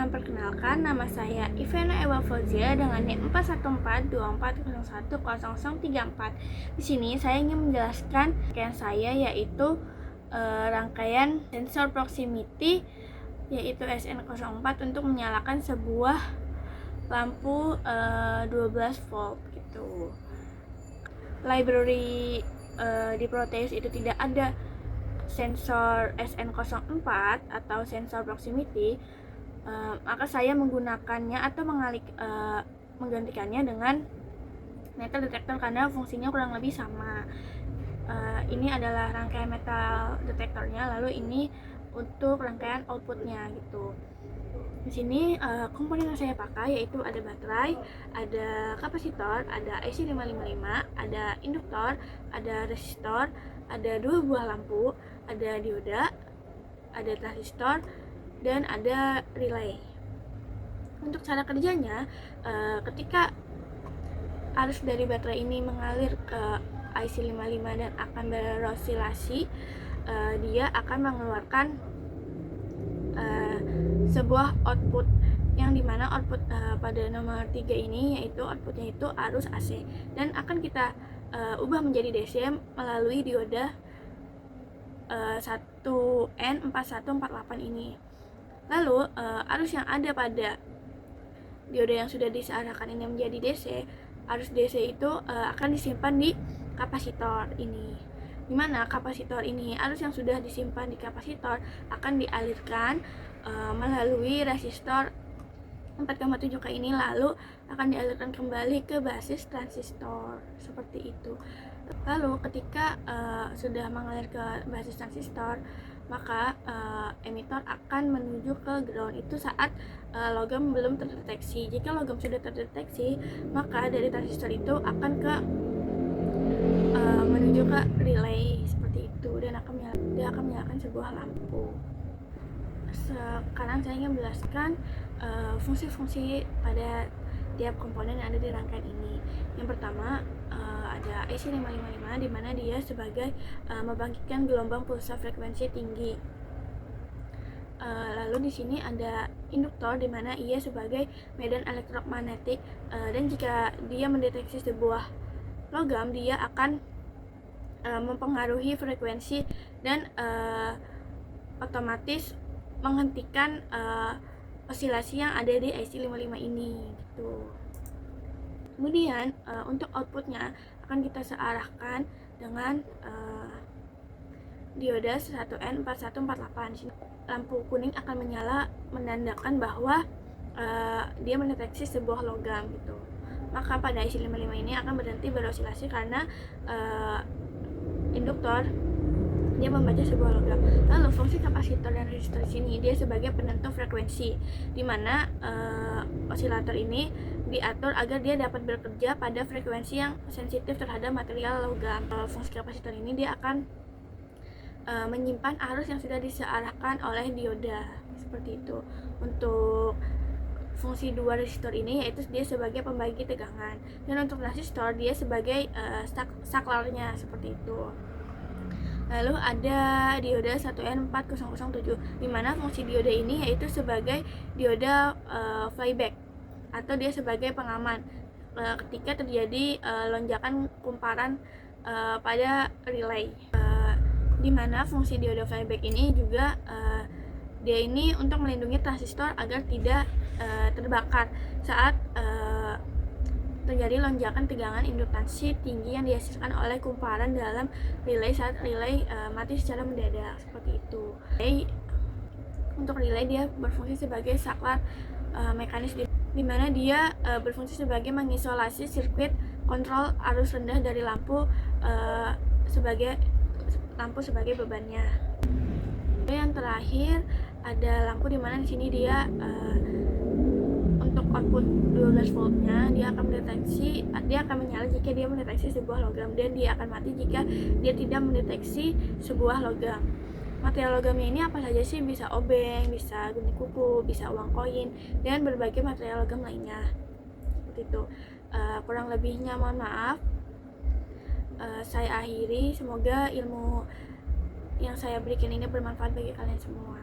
Perkenalkan, nama saya Ivana Ewa Fauzia dengan NIM 41424010034. Di sini saya ingin menjelaskan rangkaian saya, yaitu rangkaian sensor proximity, yaitu SN04 untuk menyalakan sebuah lampu 12 volt gitu. Library di Proteus itu tidak ada sensor SN04 atau sensor proximity, maka saya menggunakannya atau menggantikannya dengan metal detector karena fungsinya kurang lebih sama. Ini adalah rangkaian metal detektornya, lalu ini untuk rangkaian outputnya gitu. Di sini komponen yang saya pakai yaitu ada baterai, ada kapasitor, ada IC555, ada induktor, ada resistor, ada 2 buah lampu, ada dioda, ada transistor, dan ada relay. Untuk cara kerjanya, ketika arus dari baterai ini mengalir ke IC55 dan akan berosilasi, dia akan mengeluarkan sebuah output, yang dimana output pada nomor 3 ini yaitu outputnya itu arus AC, dan akan kita ubah menjadi DC melalui dioda 1N4148 ini. Lalu arus yang ada pada dioda yang sudah disearahkan ini menjadi DC, arus DC itu akan disimpan di kapasitor ini, dimana kapasitor ini, arus yang sudah disimpan di kapasitor akan dialirkan melalui resistor 4,7K ini, lalu akan dialirkan kembali ke basis transistor seperti itu. Lalu ketika sudah mengalir ke basis transistor, maka emitor akan menuju ke ground itu saat logam belum terdeteksi. Jika logam sudah terdeteksi, maka dari transistor itu akan menuju ke relay seperti itu, dan dia akan menyalakan sebuah lampu. Sekarang saya ingin menjelaskan fungsi-fungsi pada tiap komponen yang ada di rangkaian ini. Yang pertama ada IC555, di mana dia sebagai membangkitkan gelombang pulsa frekuensi tinggi. Lalu di sini ada induktor, di mana ia sebagai medan elektromagnetik, dan jika dia mendeteksi sebuah logam, dia akan mempengaruhi frekuensi dan otomatis menghentikan osilasi yang ada di IC55 ini gitu. Kemudian untuk outputnya akan kita searahkan dengan dioda 1N4148. Lampu kuning akan menyala menandakan bahwa dia mendeteksi sebuah logam gitu. Maka pada IC55 ini akan berhenti berosilasi karena induktor dia membaca sebuah logam. Lalu fungsi kapasitor dan resistor di sini dia sebagai penentu frekuensi, di mana osilator ini diatur agar dia dapat bekerja pada frekuensi yang sensitif terhadap material logam. Fungsi kapasitor ini dia akan menyimpan arus yang sudah disearahkan oleh dioda seperti itu. Untuk fungsi 2 resistor ini yaitu dia sebagai pembagi tegangan, dan untuk resistor dia sebagai saklarnya seperti itu. Lalu ada dioda 1N4007, di mana fungsi dioda ini yaitu sebagai dioda flyback, atau dia sebagai pengaman ketika terjadi lonjakan kumparan pada relay. Di mana fungsi dioda flyback ini juga dia ini untuk melindungi transistor agar tidak terbakar saat terjadi lonjakan tegangan indukansi tinggi yang dihasilkan oleh kumparan dalam relay saat relay mati secara mendadak seperti itu. Untuk relay dia berfungsi sebagai saklar mekanis, di mana dia berfungsi sebagai mengisolasi sirkuit kontrol arus rendah dari lampu sebagai bebannya. Yang terakhir ada lampu, di mana di sini dia untuk output 12 voltnya dia akan menyala jika dia mendeteksi sebuah logam, dan dia akan mati jika dia tidak mendeteksi sebuah logam. Material logamnya ini apa saja sih? Bisa obeng, bisa geni kuku, bisa uang koin, dan berbagai material logam lainnya seperti itu. Kurang lebihnya mohon maaf. Saya akhiri, semoga ilmu yang saya berikan ini bermanfaat bagi kalian semua.